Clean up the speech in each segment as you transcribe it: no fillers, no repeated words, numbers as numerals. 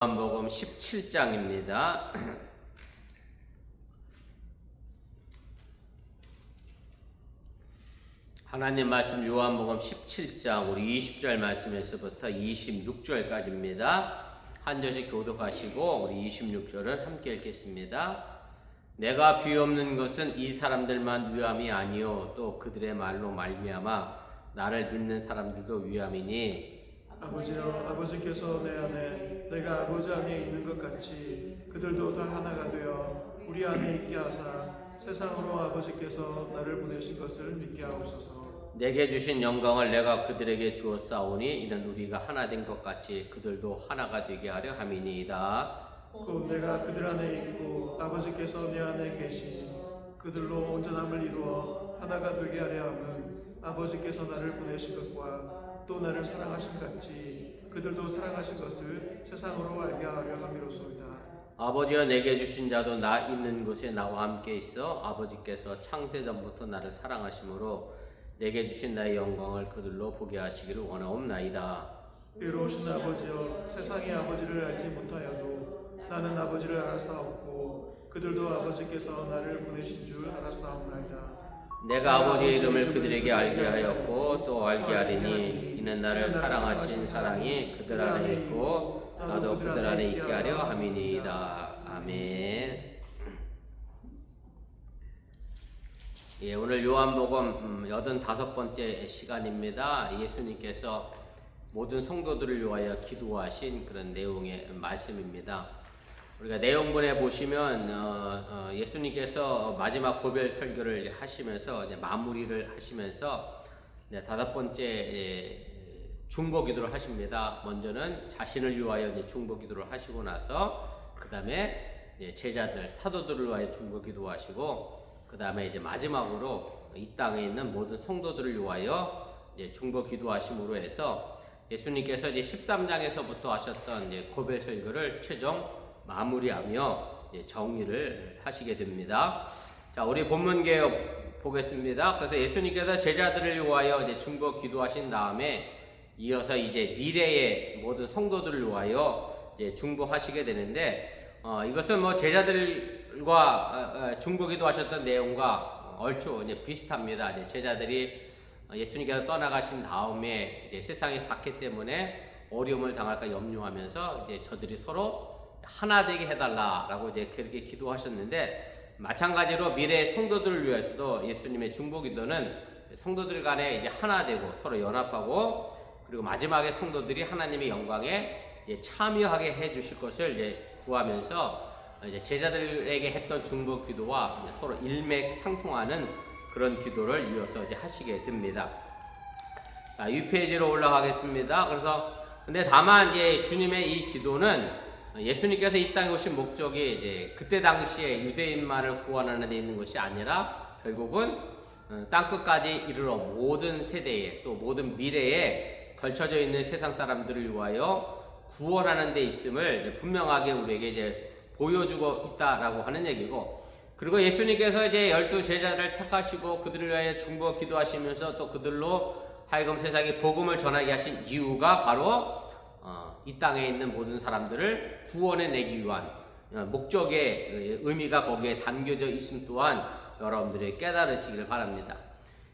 요한복음 17장입니다. 하나님 말씀 요한복음 17장 우리 20절 말씀에서부터 26절까지입니다. 한 절씩 교독하시고 우리 26절은 함께 읽겠습니다. 내가 비옵는 것은 이 사람들만 위함이 아니요 또 그들의 말로 말미암아 나를 믿는 사람들도 위함이니 아버지여, 아버지께서 내 안에 내가 아버지 안에 있는 것 같이 그들도 다 하나가 되어 우리 안에 있게 하사 세상으로 아버지께서 나를 보내신 것을 믿게 하옵소서. 내게 주신 영광을 내가 그들에게 주었사오니 이는 우리가 하나 된 것 같이 그들도 하나가 되게 하려 함이니이다. 곧 내가 그들 안에 있고 아버지께서 내 안에 계시니 그들로 온전함을 이루어 하나가 되게 하려 함은 아버지께서 나를 보내신 것과 또 나를 사랑하신 같이 그들도 사랑하신 것을 세상으로 알게 하려 함이로소이다. 아버지여 내게 주신 자도 나 있는 곳에 나와 함께 있어 아버지께서 창세전부터 나를 사랑하심으로 내게 주신 나의 영광을 그들로 보게 하시기를 원하옵나이다. 의로우신 아버지여, 세상이 아버지를 알지 못하여도 나는 아버지를 알았사옵고 그들도 아버지께서 나를 보내신 줄 알았사옵나이다. 내가 아버지의 이름을 그들에게 알게 하였고 또 알게 하리니 이는 나를 사랑하신 사랑이 그들 안에 있고 나도 그들 안에 있게 하려 함이니이다. 아멘. 예, 오늘 요한복음 85번째 시간입니다. 예수님께서 모든 성도들을 위하여 기도하신 그런 내용의 말씀입니다. 우리가 내용본에 보시면 예수님께서 마지막 고별 설교를 하시면서 이제 마무리를 하시면서 5번째 중보 기도를 하십니다. 먼저는 자신을 위하여 이제 중보 기도를 하시고 나서 그 다음에 제자들 사도들을 위하여 중보 기도하시고 그 다음에 이제 마지막으로 이 땅에 있는 모든 성도들을 위하여 이제 중보 기도하심으로 해서 예수님께서 이제 13장에서부터 하셨던 이제 고별 설교를 최종 마무리하며 정리를 하시게 됩니다. 자, 우리 본문 개역 보겠습니다. 그래서 예수님께서 제자들을 위하여 이제 중보 기도하신 다음에 이어서 이제 미래의 모든 성도들을 위하여 이제 중보하시게 되는데 이것은 뭐 제자들과 중보 기도하셨던 내용과 얼추 이제 비슷합니다. 이제 제자들이 예수님께서 떠나가신 다음에 이제 세상이 박해 때문에 어려움을 당할까 염려하면서 이제 저들이 서로 하나 되게 해달라라고 이제 그렇게 기도하셨는데 마찬가지로 미래의 성도들을 위해서도 예수님의 중보 기도는 성도들 간에 이제 하나 되고 서로 연합하고 그리고 마지막에 성도들이 하나님의 영광에 이제 참여하게 해 주실 것을 이제 구하면서 이제 제자들에게 했던 중보 기도와 이제 서로 일맥상통하는 그런 기도를 이어서 이제 하시게 됩니다. 자, 6페이지로 올라가겠습니다. 그래서 근데 다만 이제 주님의 이 기도는 예수님께서 이 땅에 오신 목적이 이제 그때 당시에 유대인만을 구원하는 데 있는 것이 아니라 결국은 땅끝까지 이르러 모든 세대에 또 모든 미래에 걸쳐져 있는 세상 사람들을 위하여 구원하는 데 있음을 분명하게 우리에게 이제 보여주고 있다라고 하는 얘기고, 그리고 예수님께서 이제 12 제자를 택하시고 그들을 위하여 중보 기도하시면서 또 그들로 하여금 세상에 복음을 전하게 하신 이유가 바로 이 땅에 있는 모든 사람들을 구원해 내기 위한 목적의 의미가 거기에 담겨져 있음 또한 여러분들이 깨달으시기를 바랍니다.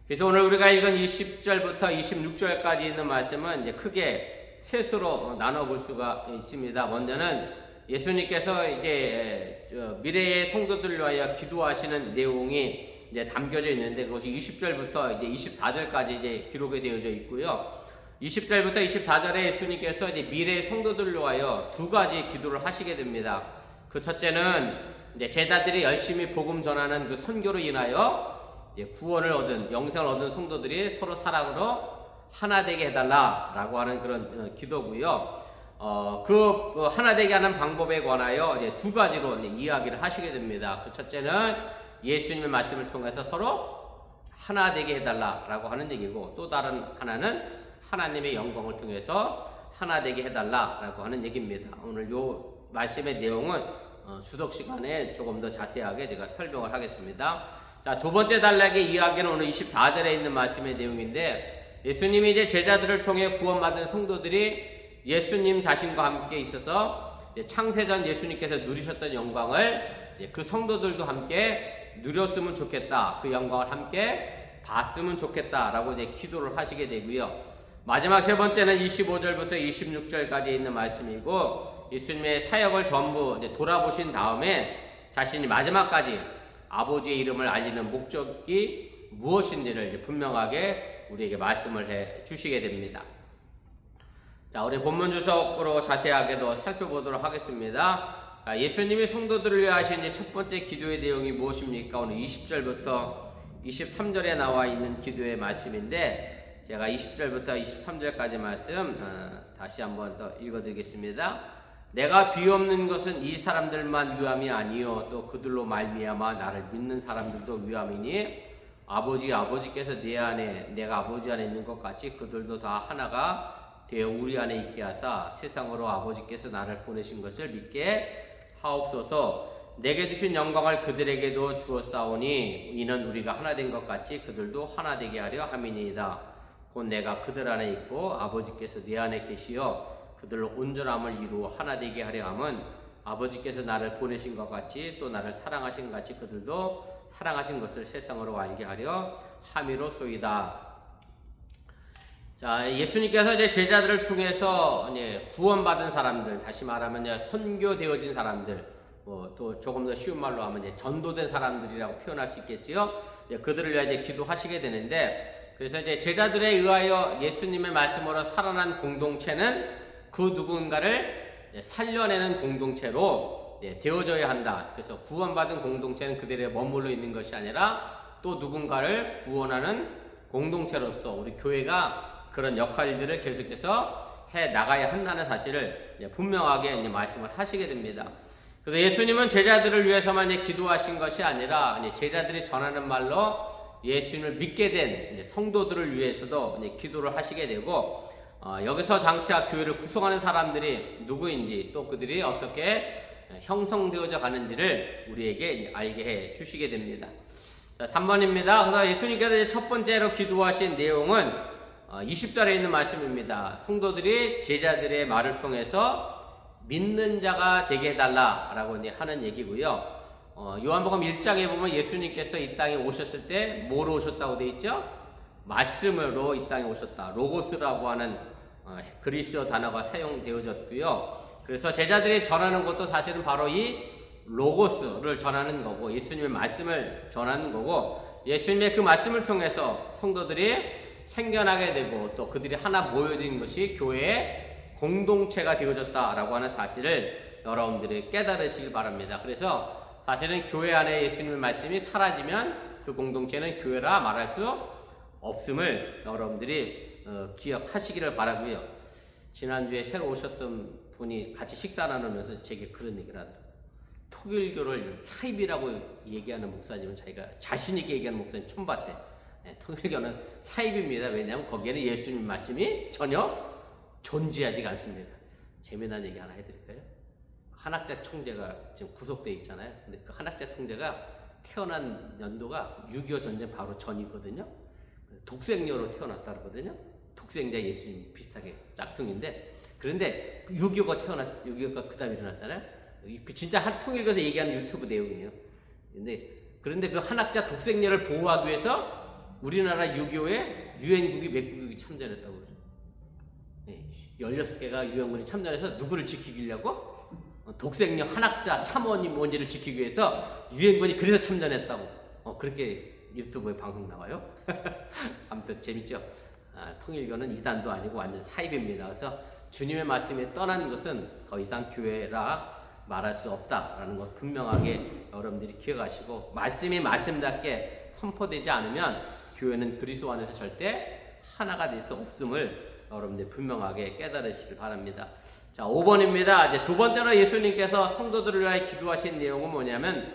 그래서 오늘 우리가 읽은 20절부터 26절까지 있는 말씀은 이제 크게 셋으로 나눠볼 수가 있습니다. 먼저는 예수님께서 이제 미래의 성도들을 위하여 기도하시는 내용이 이제 담겨져 있는데 그것이 20절부터 이제 24절까지 이제 기록이 되어져 있고요. 20절부터 24절에 예수님께서 이제 미래의 성도들을 위하여 두 가지 기도를 하시게 됩니다. 그 첫째는 이제 제자들이 열심히 복음 전하는 그 선교로 인하여 이제 구원을 얻은 영생을 얻은 성도들이 서로 사랑으로 하나 되게 해달라라고 하는 그런 기도고요. 그 하나 되게 하는 방법에 관하여 이제 두 가지로 이제 이야기를 하시게 됩니다. 그 첫째는 예수님의 말씀을 통해서 서로 하나 되게 해달라라고 하는 얘기고, 또 다른 하나는 하나님의 영광을 통해서 하나 되게 해달라라고 하는 얘기입니다. 오늘 요 말씀의 내용은 수독 시간에 조금 더 자세하게 제가 설명을 하겠습니다. 자, 두 번째 단락의 이야기는 오늘 24절에 있는 말씀의 내용인데, 예수님이 이제 제자들을 통해 구원받은 성도들이 예수님 자신과 함께 있어서 창세전 예수님께서 누리셨던 영광을 그 성도들도 함께 누렸으면 좋겠다. 그 영광을 함께 봤으면 좋겠다라고 이제 기도를 하시게 되고요. 마지막 세 번째는 25절부터 26절까지 있는 말씀이고, 예수님의 사역을 전부 이제 돌아보신 다음에 자신이 마지막까지 아버지의 이름을 알리는 목적이 무엇인지를 이제 분명하게 우리에게 말씀을 해 주시게 됩니다. 자, 우리 본문 주석으로 자세하게도 살펴보도록 하겠습니다. 자, 예수님이 성도들을 위해 하신 첫 번째 기도의 내용이 무엇입니까? 오늘 20절부터 23절에 나와 있는 기도의 말씀인데, 제가 20절부터 23절까지 말씀 다시 한번 더 읽어드리겠습니다. 내가 비옵는 것은 이 사람들만 위함이 아니요 또 그들로 말미암아 나를 믿는 사람들도 위함이니, 아버지께서 내 안에 내가 아버지 안에 있는 것 같이 그들도 다 하나가 되어 우리 안에 있게 하사 세상으로 아버지께서 나를 보내신 것을 믿게 하옵소서. 내게 주신 영광을 그들에게도 주었사오니 이는 우리가 하나 된 것 같이 그들도 하나 되게 하려 함이니이다. 곧 내가 그들 안에 있고 아버지께서 내 안에 계시어 그들로 온전함을 이루어 하나 되게 하려 함은 아버지께서 나를 보내신 것 같이 또 나를 사랑하신 것 같이 그들도 사랑하신 것을 세상으로 알게 하려 함이로소이다. 자, 예수님께서 이제 제자들을 통해서 이제 구원받은 사람들, 다시 말하면 이제 선교되어진 사람들, 또 조금 더 쉬운 말로 하면 이제 전도된 사람들이라고 표현할 수 있겠지요. 그들을 위해 이제 기도하시게 되는데, 그래서 이제 제자들에 의하여 예수님의 말씀으로 살아난 공동체는 그 누군가를 살려내는 공동체로 되어져야 한다. 그래서 구원받은 공동체는 그들에 머물러 있는 것이 아니라 또 누군가를 구원하는 공동체로서 우리 교회가 그런 역할들을 계속해서 해 나가야 한다는 사실을 분명하게 말씀을 하시게 됩니다. 그래서 예수님은 제자들을 위해서만 기도하신 것이 아니라 제자들이 전하는 말로 예수님을 믿게 된 성도들을 위해서도 기도를 하시게 되고, 여기서 장차 교회를 구성하는 사람들이 누구인지 또 그들이 어떻게 형성되어져 가는지를 우리에게 알게 해 주시게 됩니다. 자, 3번입니다. 그래서 예수님께서 첫 번째로 기도하신 내용은 20절에 있는 말씀입니다. 성도들이 제자들의 말을 통해서 믿는 자가 되게 해달라라고 하는 얘기고요. 요한복음 1장에 보면 예수님께서 이 땅에 오셨을 때 뭐로 오셨다고 되어 있죠? 말씀으로 이 땅에 오셨다. 로고스라고 하는 그리스어 단어가 사용되어졌고요. 그래서 제자들이 전하는 것도 사실은 바로 이 로고스를 전하는 거고, 예수님의 말씀을 전하는 거고, 예수님의 그 말씀을 통해서 성도들이 생겨나게 되고 또 그들이 하나 모여진 것이 교회의 공동체가 되어졌다라고 하는 사실을 여러분들이 깨달으시길 바랍니다. 그래서 사실은 교회 안에 예수님의 말씀이 사라지면 그 공동체는 교회라 말할 수 없음을 여러분들이 기억하시기를 바라고요. 지난주에 새로 오셨던 분이 같이 식사 나누면서 제게 그런 얘기를 하더라고요. 통일교를 사입이라고 얘기하는 목사님은 자기가 자신있게 얘기하는 목사님 처음 봤대. 통일교는 사입입니다. 왜냐하면 거기에는 예수님 말씀이 전혀 존재하지가 않습니다. 재미난 얘기 하나 해드릴까요? 한학자 총재가 지금 구속되어 있잖아요. 근데 그 한학자 총재가 태어난 연도가 6.25 전쟁 바로 전이거든요. 독생녀로 태어났다 그러거든요. 독생자 예수님 비슷하게 짝퉁인데, 그런데 6.25가 그 다음에 일어났잖아요. 그 진짜 한 통일교에서 얘기하는 유튜브 내용이에요. 그런데 그 한학자 독생녀를 보호하기 위해서 우리나라 6.25에 유엔국이 몇 국이 참전했다고 그러죠. 16개가 유엔군이 참전해서 누구를 지키려고? 독생녀 한학자 참원이 뭔지를 지키기 위해서 유엔군이 그래서 참전했다고 그렇게 유튜브에 방송 나와요. 아무튼 재밌죠. 통일교는 이단도 아니고 완전 사입입니다. 그래서 주님의 말씀에 떠난 것은 더 이상 교회라 말할 수 없다라는 것 분명하게 여러분들이 기억하시고, 말씀이 말씀답게 선포되지 않으면 교회는 그리스도 안에서 절대 하나가 될 수 없음을 여러분들 분명하게 깨달으시길 바랍니다. 자, 5번입니다. 이제 두 번째로 예수님께서 성도들을 위하여 기도하신 내용은 뭐냐면,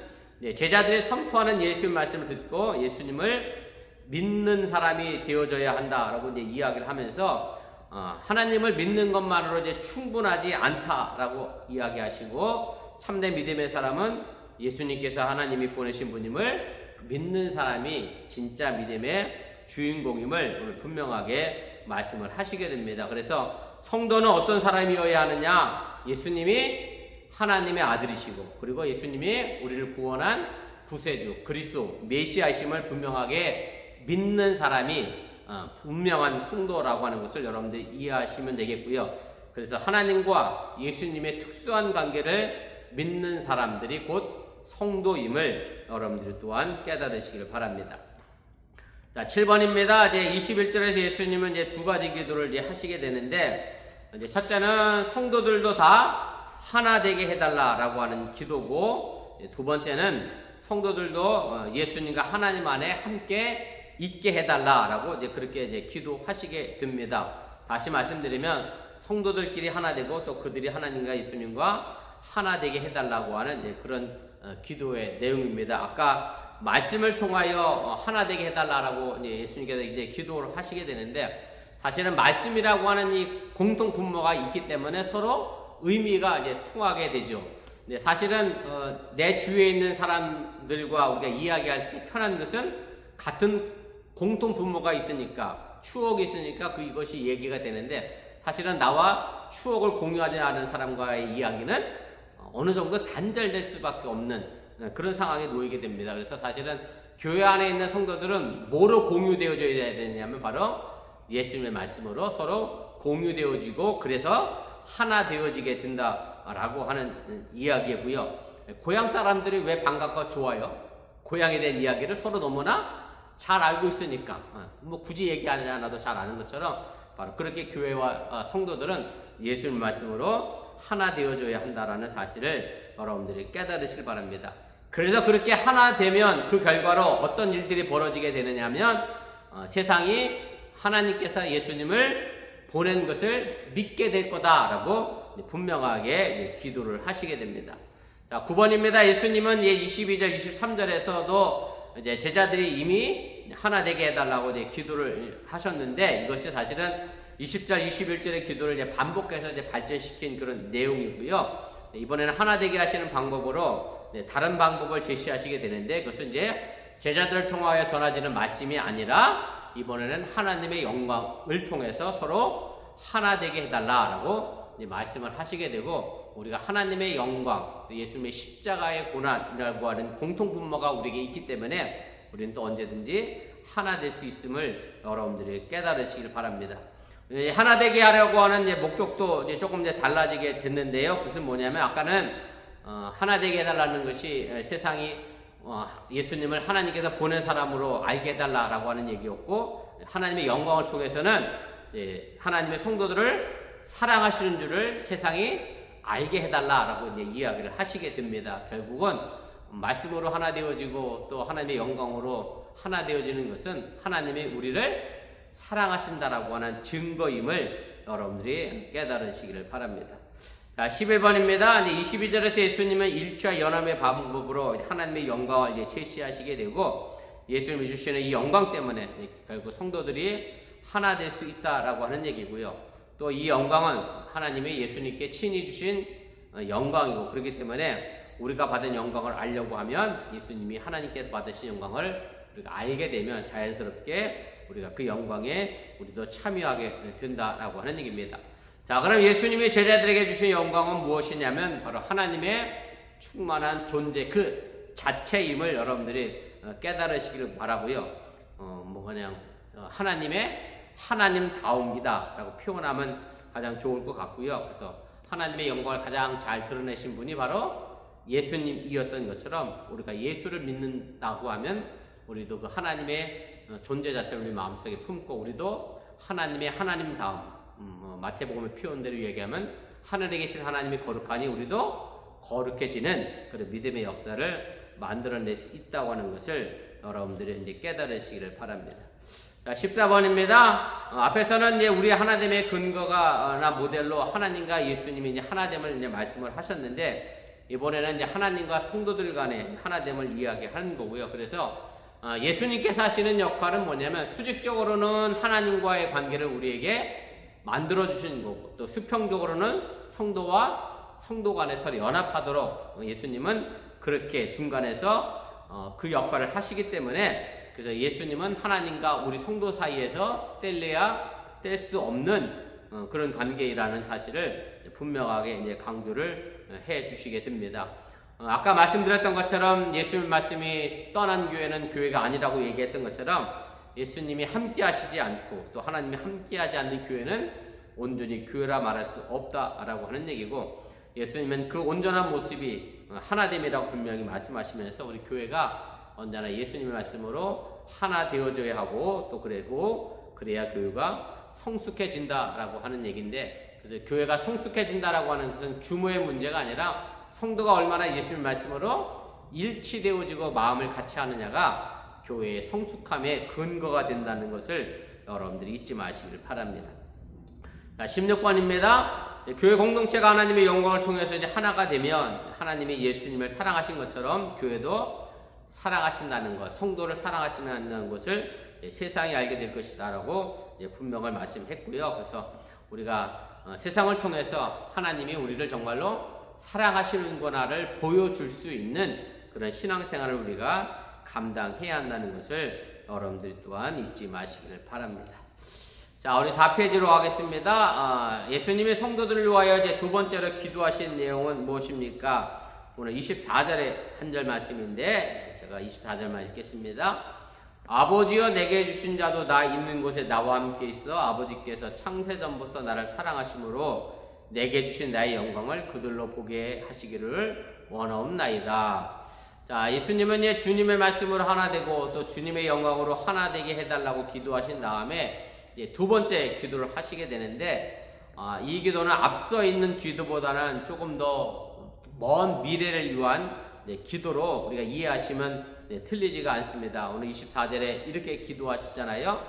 제자들이 선포하는 예수님 말씀을 듣고 예수님을 믿는 사람이 되어져야 한다라고 이제 이야기를 하면서 하나님을 믿는 것만으로 이제 충분하지 않다라고 이야기하시고, 참된 믿음의 사람은 예수님께서 하나님이 보내신 분임을 믿는 사람이 진짜 믿음의 주인공임을 오늘 분명하게 말씀을 하시게 됩니다. 그래서 성도는 어떤 사람이어야 하느냐? 예수님이 하나님의 아들이시고 그리고 예수님이 우리를 구원한 구세주 그리스도 메시아이심을 분명하게 믿는 사람이 분명한 성도라고 하는 것을 여러분들이 이해하시면 되겠고요. 그래서 하나님과 예수님의 특수한 관계를 믿는 사람들이 곧 성도임을 여러분들이 또한 깨달으시길 바랍니다. 자, 7번입니다. 이제 21절에서 예수님은 이제 두 가지 기도를 이제 하시게 되는데, 이제 첫째는 성도들도 다 하나 되게 해달라라고 하는 기도고, 두 번째는 성도들도 예수님과 하나님 안에 함께 있게 해달라라고 이제 그렇게 이제 기도하시게 됩니다. 다시 말씀드리면 성도들끼리 하나 되고 또 그들이 하나님과 예수님과 하나 되게 해달라고 하는 이제 그런 기도의 내용입니다. 아까 말씀을 통하여 하나 되게 해달라라고 이제 예수님께서 이제 기도를 하시게 되는데, 사실은 말씀이라고 하는 이 공통 분모가 있기 때문에 서로 의미가 이제 통하게 되죠. 근데 사실은 내 주위에 있는 사람들과 우리가 이야기할 때 편한 것은 같은 공통 분모가 있으니까, 추억이 있으니까 그것이 얘기가 되는데, 사실은 나와 추억을 공유하지 않은 사람과의 이야기는 어느 정도 단절될 수밖에 없는 그런 상황에 놓이게 됩니다. 그래서 사실은 교회 안에 있는 성도들은 뭐로 공유되어져야 되냐면 바로 예수님의 말씀으로 서로 공유되어지고 그래서 하나 되어지게 된다라고 하는 이야기고요. 고향 사람들이 왜 반갑고 좋아요? 고향에 대한 이야기를 서로 너무나 잘 알고 있으니까 뭐 굳이 얘기하지 않아도 잘 아는 것처럼 바로 그렇게 교회와 성도들은 예수님 말씀으로 하나 되어져야 한다라는 사실을 여러분들이 깨달으실 바랍니다. 그래서 그렇게 하나 되면 그 결과로 어떤 일들이 벌어지게 되느냐 하면 세상이 하나님께서 예수님을 보낸 것을 믿게 될 거다라고 분명하게 기도를 하시게 됩니다. 자, 9번입니다. 예수님은 22절, 23절에서도 이제 제자들이 이미 하나 되게 해달라고 이제 기도를 하셨는데, 이것이 사실은 20절, 21절의 기도를 이제 반복해서 이제 발전시킨 그런 내용이고요. 이번에는 하나 되게 하시는 방법으로 다른 방법을 제시하시게 되는데, 그것은 이제 제자들을 통하여 전하지는 말씀이 아니라 이번에는 하나님의 영광을 통해서 서로 하나 되게 해달라라고 말씀을 하시게 되고, 우리가 하나님의 영광, 예수님의 십자가의 고난이라고 하는 공통 분모가 우리에게 있기 때문에 우리는 또 언제든지 하나 될 수 있음을 여러분들이 깨달으시길 바랍니다. 하나 되게 하려고 하는 목적도 이제 조금 이제 달라지게 됐는데요. 그것은 뭐냐면, 아까는 하나 되게 해달라는 것이 세상이 예수님을 하나님께서 보낸 사람으로 알게 해달라라고 하는 얘기였고, 하나님의 영광을 통해서는 하나님의 성도들을 사랑하시는 줄을 세상이 알게 해달라라고 이제 이야기를 하시게 됩니다. 결국은 말씀으로 하나 되어지고 또 하나님의 영광으로 하나 되어지는 것은 하나님이 우리를 사랑하신다라고 하는 증거임을 여러분들이 깨달으시기를 바랍니다. 자, 11번입니다. 22절에서 예수님은 일차 연합의 방법으로 하나님의 영광을 이제 제시하시게 되고, 예수님이 주시는 이 영광 때문에 결국 성도들이 하나 될 수 있다라고 하는 얘기고요. 또 이 영광은 하나님이 예수님께 친히 주신 영광이고, 그렇기 때문에 우리가 받은 영광을 알려고 하면 예수님이 하나님께 받으신 영광을 우리가 알게 되면 자연스럽게 우리가 그 영광에 우리도 참여하게 된다라고 하는 얘기입니다. 자, 그럼 예수님이 제자들에게 주신 영광은 무엇이냐면 바로 하나님의 충만한 존재 그 자체임을 여러분들이 깨달으시기를 바라고요. 그냥 하나님의 하나님다움이다라고 표현하면 가장 좋을 것 같고요. 그래서 하나님의 영광을 가장 잘 드러내신 분이 바로 예수님이었던 것처럼, 우리가 예수를 믿는다고 하면 우리도 그 하나님의 존재 자체를 우리 마음속에 품고, 우리도 하나님의 하나님다움, 마태복음의 표현대로 얘기하면 하늘에 계신 하나님이 거룩하니 우리도 거룩해지는 그런 믿음의 역사를 만들어낼 수 있다고 하는 것을 여러분들이 이제 깨달으시기를 바랍니다. 자, 14번입니다. 앞에서는 이제 우리 하나됨의 근거가나 모델로 하나님과 예수님이 이제 하나됨을 이제 말씀을 하셨는데, 이번에는 이제 하나님과 성도들 간의 하나됨을 이야기하는 거고요. 그래서 예수님께서 하시는 역할은 뭐냐면, 수직적으로는 하나님과의 관계를 우리에게 만들어 주시는 거고, 또 수평적으로는 성도와 성도 간에 서로 연합하도록 예수님은 그렇게 중간에서 그 역할을 하시기 때문에, 그래서 예수님은 하나님과 우리 성도 사이에서 뗄래야 뗄 수 없는 그런 관계라는 사실을 분명하게 이제 강조를 해 주시게 됩니다. 아까 말씀드렸던 것처럼 예수님 말씀이 떠난 교회는 교회가 아니라고 얘기했던 것처럼 예수님이 함께 하시지 않고 또 하나님이 함께 하지 않는 교회는 온전히 교회라 말할 수 없다라고 하는 얘기고, 예수님은 그 온전한 모습이 하나됨이라고 분명히 말씀하시면서 우리 교회가 언제나 예수님의 말씀으로 하나 되어져야 하고 또 그리고 그래야 교회가 성숙해진다라고 하는 얘기인데, 그래서 교회가 성숙해진다라고 하는 것은 규모의 문제가 아니라 성도가 얼마나 예수님 말씀으로 일치되어지고 마음을 같이 하느냐가 교회의 성숙함의 근거가 된다는 것을 여러분들이 잊지 마시길 바랍니다. 자, 16번입니다. 교회 공동체가 하나님의 영광을 통해서 이제 하나가 되면 하나님이 예수님을 사랑하신 것처럼 교회도 사랑하신다는 것, 성도를 사랑하신다는 것을 세상이 알게 될 것이다라고 분명을 말씀했고요. 그래서 우리가 세상을 통해서 하나님이 우리를 정말로 사랑하시는구나를 보여줄 수 있는 그런 신앙생활을 우리가 감당해야 한다는 것을 여러분들이 또한 잊지 마시기를 바랍니다. 자, 우리 4페이지로 가겠습니다. 예수님의 성도들을 위하여 이제 두 번째로 기도하신 내용은 무엇입니까? 오늘 24절의 한 절 말씀인데 제가 24절만 읽겠습니다. 아버지여 내게 주신 자도 나 있는 곳에 나와 함께 있어 아버지께서 창세전부터 나를 사랑하심으로 내게 주신 나의 영광을 그들로 보게 하시기를 원하옵나이다. 자, 예수님은 주님의 말씀으로 하나 되고 또 주님의 영광으로 하나 되게 해달라고 기도하신 다음에 두 번째 기도를 하시게 되는데, 이 기도는 앞서 있는 기도보다는 조금 더 먼 미래를 위한 기도로 우리가 이해하시면 틀리지가 않습니다. 오늘 24절에 이렇게 기도하시잖아요.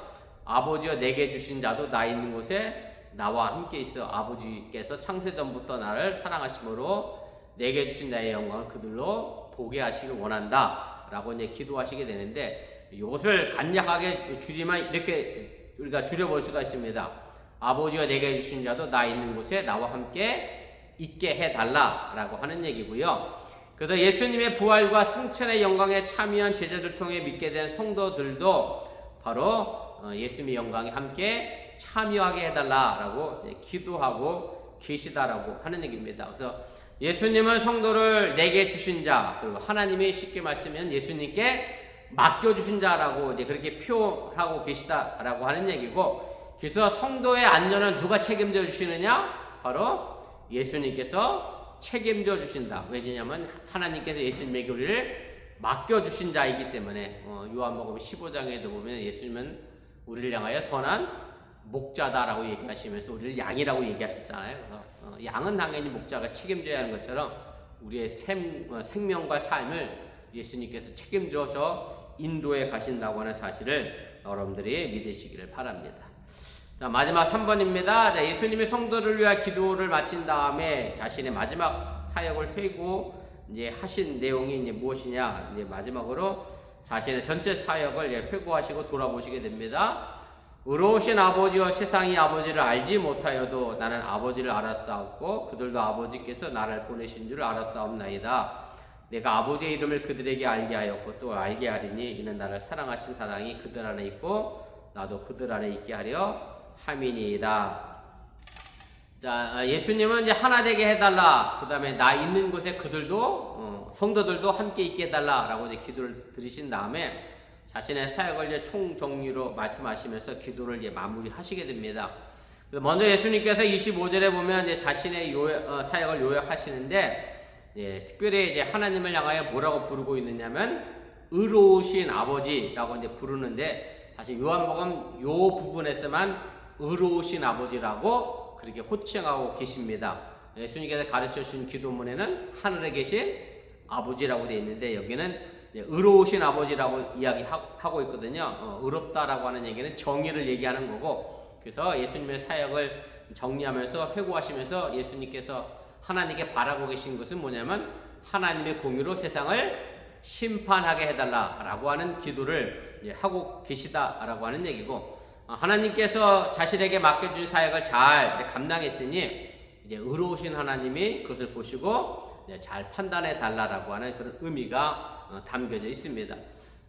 아버지여 내게 주신 자도 나 있는 곳에 나와 함께 있어 아버지께서 창세전부터 나를 사랑하심으로 내게 주신 나의 영광을 그들로 보게 하시길 원한다 라고 이제 기도하시게 되는데, 이것을 간략하게 줄이면 이렇게 우리가 줄여볼 수가 있습니다. 아버지가 내게 주신 자도 나 있는 곳에 나와 함께 있게 해달라 라고 하는 얘기고요. 그래서 예수님의 부활과 승천의 영광에 참여한 제자들 통해 믿게 된 성도들도 바로 예수님의 영광에 함께 참여하게 해달라라고 기도하고 계시다라고 하는 얘기입니다. 그래서 예수님은 성도를 내게 주신 자, 그리고 하나님이 쉽게 말씀하면 예수님께 맡겨주신 자라고 이제 그렇게 표현하고 계시다라고 하는 얘기고, 그래서 성도의 안전은 누가 책임져 주시느냐? 바로 예수님께서 책임져 주신다. 왜냐하면 하나님께서 예수님에게 우리를 맡겨주신 자이기 때문에 요한복음 15장에도 보면 예수님은 우리를 향하여 선한 목자다라고 얘기하시면서 우리를 양이라고 얘기하셨잖아요. 그래서 양은 당연히 목자가 책임져야 하는 것처럼 우리의 생명과 삶을 예수님께서 책임져서 인도해 가신다고 하는 사실을 여러분들이 믿으시기를 바랍니다. 자, 마지막 3번입니다. 자, 예수님이 성도를 위한 기도를 마친 다음에 자신의 마지막 사역을 회고 이제 하신 내용이 이제 무엇이냐? 이제 마지막으로 자신의 전체 사역을 회고하시고 돌아보시게 됩니다. 의로우신 아버지와 세상이 아버지를 알지 못하여도 나는 아버지를 알았사옵고 그들도 아버지께서 나를 보내신 줄 알았사옵나이다. 내가 아버지의 이름을 그들에게 알게 하였고 또 알게 하리니 이는 나를 사랑하신 사랑이 그들 안에 있고 나도 그들 안에 있게 하려 함이니이다. 자, 예수님은 이제 하나 되게 해달라. 그 다음에 나 있는 곳에 그들도 성도들도 함께 있게 해달라라고 이제 기도를 드리신 다음에 자신의 사역을 이제 총정리로 말씀하시면서 기도를 이제 마무리하시게 됩니다. 먼저 예수님께서 25절에 보면 이제 자신의 사역을 요약하시는데, 특별히 이제 하나님을 향하여 뭐라고 부르고 있느냐면 의로우신 아버지라고 이제 부르는데, 사실 요한복음 요 부분에서만 의로우신 아버지라고 그렇게 호칭하고 계십니다. 예수님께서 가르쳐 주신 기도문에는 하늘에 계신 아버지라고 되어 있는데 여기는 의로우신 아버지라고 이야기하고 있거든요. 의롭다라고 하는 얘기는 정의를 얘기하는 거고, 그래서 예수님의 사역을 정리하면서 회고하시면서 예수님께서 하나님께 바라고 계신 것은 뭐냐면 하나님의 공의로 세상을 심판하게 해달라라고 하는 기도를 하고 계시다라고 하는 얘기고, 하나님께서 자신에게 맡겨준 사역을 잘 감당했으니 이제 의로우신 하나님이 그것을 보시고 잘 판단해 달라라고 하는 그런 의미가 담겨져 있습니다.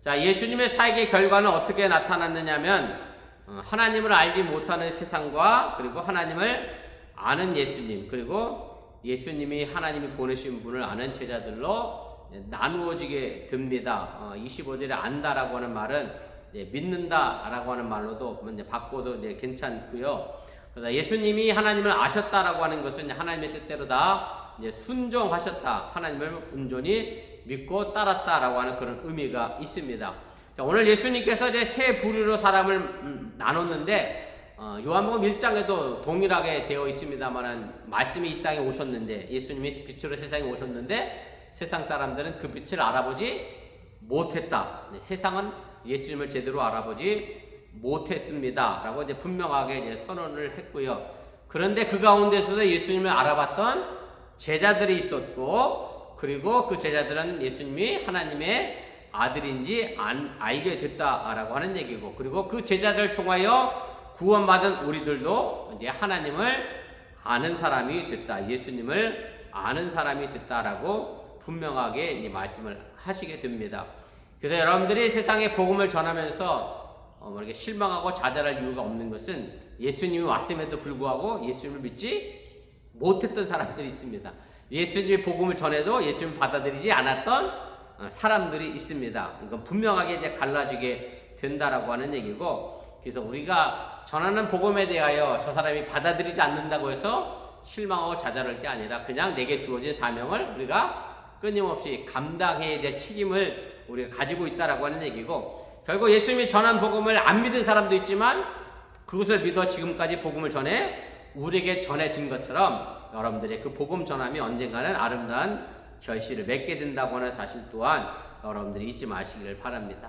자, 예수님의 사역의 결과는 어떻게 나타났느냐면 하나님을 알지 못하는 세상과 그리고 하나님을 아는 예수님 그리고 예수님이 하나님이 보내신 분을 아는 제자들로 나누어지게 됩니다. 25절에 안다라고 하는 말은 믿는다라고 하는 말로도 바꿔도 괜찮고요. 그러나 예수님이 하나님을 아셨다라고 하는 것은 하나님의 뜻대로 다 순종하셨다. 하나님을 온전히 믿고 따랐다라고 하는 그런 의미가 있습니다. 자, 오늘 예수님께서 이제 세 부류로 사람을 나눴는데 요한복음 1장에도 동일하게 되어 있습니다만 말씀이 이 땅에 오셨는데 예수님이 빛으로 세상에 오셨는데 세상 사람들은 그 빛을 알아보지 못했다. 세상은 예수님을 제대로 알아보지 못했습니다. 라고 이제 분명하게 이제 선언을 했고요. 그런데 그 가운데서도 예수님을 알아봤던 제자들이 있었고 그리고 그 제자들은 예수님이 하나님의 아들인지 알게 됐다라고 하는 얘기고 그리고 그 제자들을 통하여 구원받은 우리들도 이제 하나님을 아는 사람이 됐다. 예수님을 아는 사람이 됐다라고 분명하게 이제 말씀을 하시게 됩니다. 그래서 여러분들이 세상에 복음을 전하면서 이렇게 실망하고 좌절할 이유가 없는 것은 예수님이 왔음에도 불구하고 예수님을 믿지 못했던 사람들이 있습니다. 예수님의 복음을 전해도 예수님을 받아들이지 않았던 사람들이 있습니다. 이건 분명하게 이제 갈라지게 된다라고 하는 얘기고, 그래서 우리가 전하는 복음에 대하여 저 사람이 받아들이지 않는다고 해서 실망하고 좌절할 게 아니라 그냥 내게 주어진 사명을 우리가 끊임없이 감당해야 될 책임을 우리가 가지고 있다라고 하는 얘기고, 결국 예수님이 전한 복음을 안 믿은 사람도 있지만 그것을 믿어 지금까지 복음을 전해 우리에게 전해진 것처럼 여러분들의 그 복음 전함이 언젠가는 아름다운 결실을 맺게 된다고 하는 사실 또한 여러분들이 잊지 마시길 바랍니다.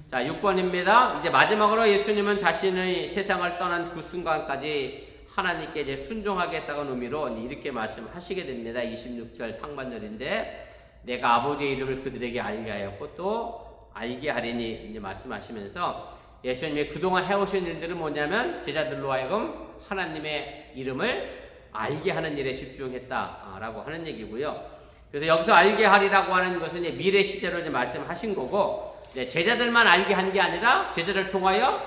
자, 6번입니다. 이제 마지막으로 예수님은 자신의 세상을 떠난 그 순간까지 하나님께 이제 순종하겠다는 의미로 이렇게 말씀하시게 됩니다. 26절 상반절인데, 내가 아버지의 이름을 그들에게 알게 하였고 또 알게 하리니 이제 말씀하시면서 예수님이 그동안 해오신 일들은 뭐냐면 제자들로 하여금 하나님의 이름을 알게 하는 일에 집중했다라고 하는 얘기고요. 그래서 여기서 알게 하리라고 하는 것은 이제 미래 시제로 이제 말씀하신 거고, 제자들만 알게 한 게 아니라 제자를 통하여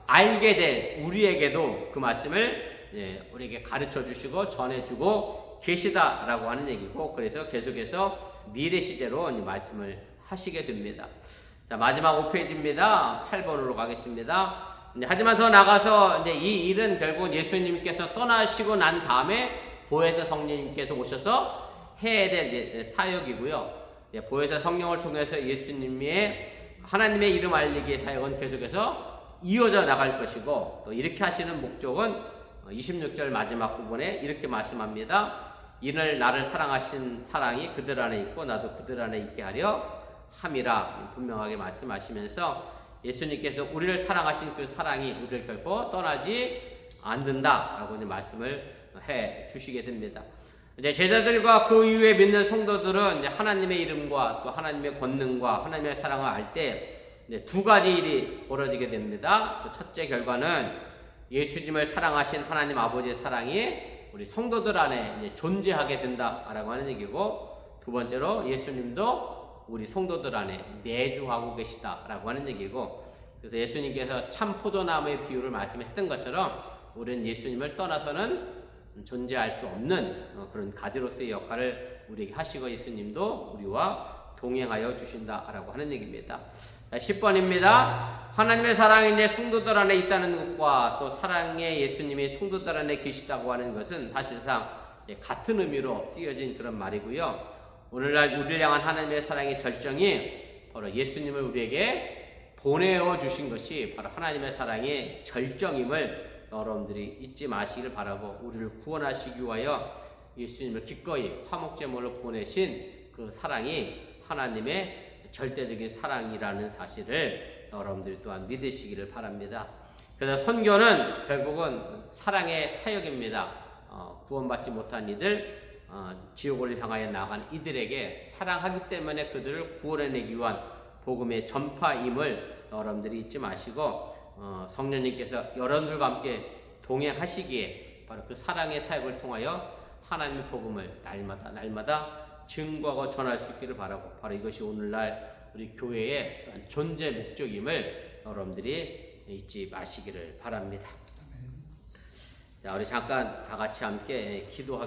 알게 될 우리에게도 그 말씀을 우리에게 가르쳐 주시고 전해주고 계시다라고 하는 얘기고, 그래서 계속해서 미래 시제로 이제 말씀을 하시게 됩니다. 자, 마지막 5페이지입니다. 8번으로 가겠습니다. 하지만 더 나가서 이제 이 일은 결국 예수님께서 떠나시고 난 다음에 보혜사 성령님께서 오셔서 해야 될 사역이고요. 보혜사 성령을 통해서 예수님의 하나님의 이름 알리기의 사역은 계속해서 이어져 나갈 것이고, 또 이렇게 하시는 목적은 26절 마지막 부분에 이렇게 말씀합니다. 이는 나를 사랑하신 사랑이 그들 안에 있고 나도 그들 안에 있게 하려 함이라 분명하게 말씀하시면서 예수님께서 우리를 사랑하신 그 사랑이 우리를 결코 떠나지 않는다라고 이제 말씀을 해 주시게 됩니다. 이제 제자들과 그 이후에 믿는 성도들은 이제 하나님의 이름과 또 하나님의 권능과 하나님의 사랑을 알 때 두 가지 일이 벌어지게 됩니다. 그 첫째 결과는 예수님을 사랑하신 하나님 아버지의 사랑이 우리 성도들 안에 이제 존재하게 된다라고 하는 얘기고, 두 번째로 예수님도 우리 성도들 안에 내주하고 계시다라고 하는 얘기고, 그래서 예수님께서 참 포도나무의 비유를 말씀했던 것처럼 우리는 예수님을 떠나서는 존재할 수 없는 그런 가지로서의 역할을 우리에게 하시고 예수님도 우리와 동행하여 주신다라고 하는 얘기입니다. 10번입니다. 하나님의 사랑이 내 성도들 안에 있다는 것과 또 사랑의 예수님이 성도들 안에 계시다고 하는 것은 사실상 같은 의미로 쓰여진 그런 말이고요. 오늘날 우리를 향한 하나님의 사랑의 절정이 바로 예수님을 우리에게 보내어 주신 것이 바로 하나님의 사랑의 절정임을 여러분들이 잊지 마시기를 바라고, 우리를 구원하시기 위하여 예수님을 기꺼이 화목제물로 보내신 그 사랑이 하나님의 절대적인 사랑이라는 사실을 여러분들이 또한 믿으시기를 바랍니다. 그래서 선교는 결국은 사랑의 사역입니다. 구원받지 못한 이들, 지옥을 향하여 나간 이들에게 사랑하기 때문에 그들을 구원해내기 위한 복음의 전파임을 여러분들이 잊지 마시고, 성령님께서 여러분들과 함께 동행하시기에 바로 그 사랑의 사역을 통하여 하나님의 복음을 날마다 증거하고 전할 수 있기를 바라고, 바로 이것이 오늘날 우리 교회의 존재 목적임을 여러분들이 잊지 마시기를 바랍니다. 자, 우리 잠깐 다 같이 함께 기도하겠습니다.